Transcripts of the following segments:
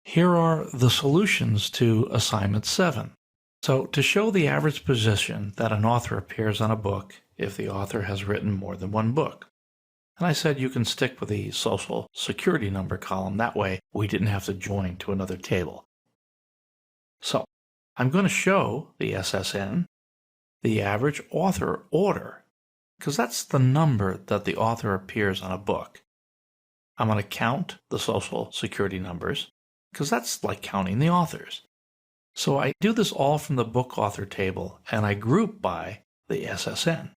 Here are the solutions to assignment 7. So to show the average position that an author appears on a book if the author has written more than one book. And I said you can stick with the social security number column. That way we didn't have to join to another table. So I'm going to show the SSN, the average author order, because that's the number that the author appears on a book. I'm going to count the social security numbers, because that's like counting the authors. So I do this all from the book author table, and I group by the SSN.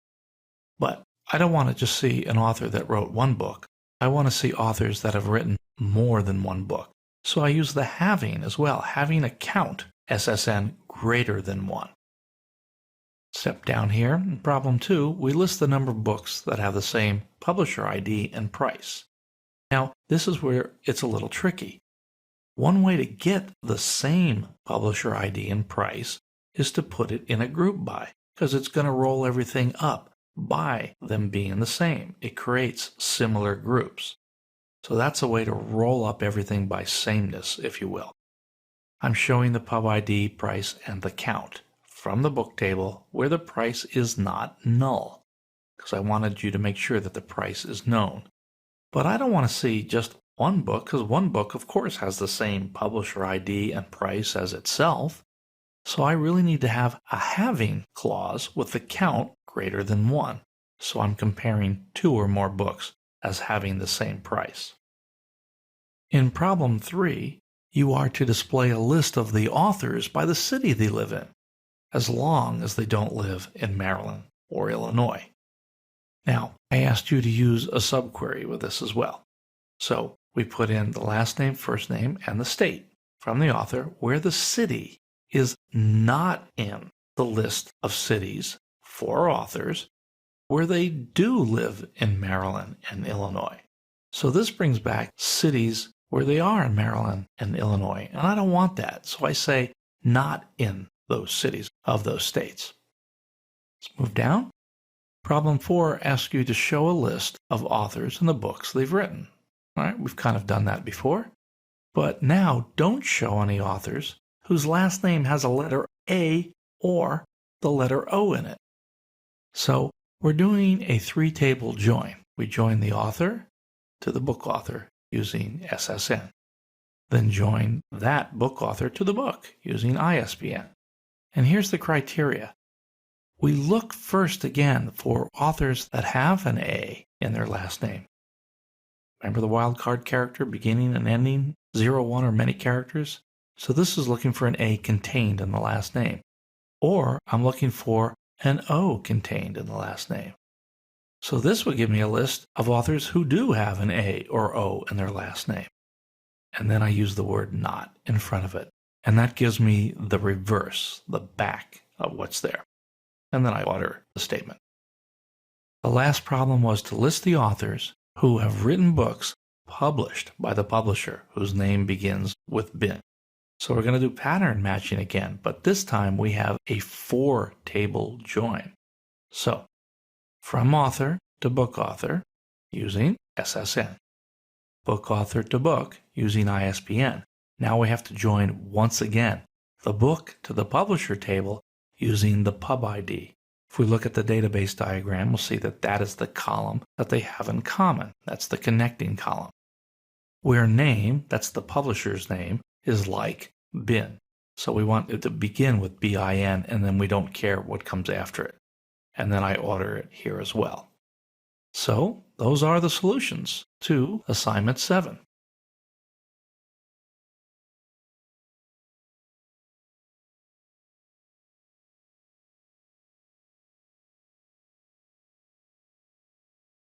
But I don't want to just see an author that wrote one book. I want to see authors that have written more than one book. So I use the having as well, having a count SSN greater than 1. Step down here, in problem 2, we list the number of books that have the same publisher ID and price. Now, this is where it's a little tricky. One way to get the same publisher ID and price is to put it in a group by, because it's going to roll everything up by them being the same. It creates similar groups. So that's a way to roll up everything by sameness, if you will. I'm showing the pub ID, price, and the count from the book table where the price is not null, because I wanted you to make sure that the price is known. But I don't want to see just one book, because one book, of course, has the same publisher ID and price as itself. So I really need to have a having clause with the count greater than 1. So I'm comparing 2 or more books as having the same price. In problem 3, you are to display a list of the authors by the city they live in, as long as they don't live in Maryland or Illinois. Now, I asked you to use a subquery with this as well. So we put in the last name, first name, and the state from the author where the city is not in the list of cities for authors where they do live in Maryland and Illinois. So this brings back cities where they are in Maryland and Illinois, and I don't want that. So I say not in those cities of those states. Let's move down. Problem 4 asks you to show a list of authors and the books they've written. All right, we've kind of done that before. But now don't show any authors whose last name has a letter A or the letter O in it. So we're doing a 3-table join. We join the author to the book author using SSN. Then join that book author to the book using ISBN. And here's the criteria. We look first again for authors that have an A in their last name. Remember the wildcard character, beginning and ending, 0, 1, or many characters? So this is looking for an A contained in the last name. Or I'm looking for an O contained in the last name. So this would give me a list of authors who do have an A or O in their last name. And then I use the word not in front of it. And that gives me the reverse, the back of what's there. And then I order the statement. The last problem was to list the authors who have written books published by the publisher whose name begins with bin. So we're going to do pattern matching again, but this time we have a 4-table join. So from author to book author using SSN. Book author to book using ISBN. Now we have to join once again the book to the publisher table using the pub ID. If we look at the database diagram, we'll see that that is the column that they have in common. That's the connecting column. Where name, that's the publisher's name, is like bin. So we want it to begin with bin, and then we don't care what comes after it. And then I order it here as well. So those are the solutions to assignment 7.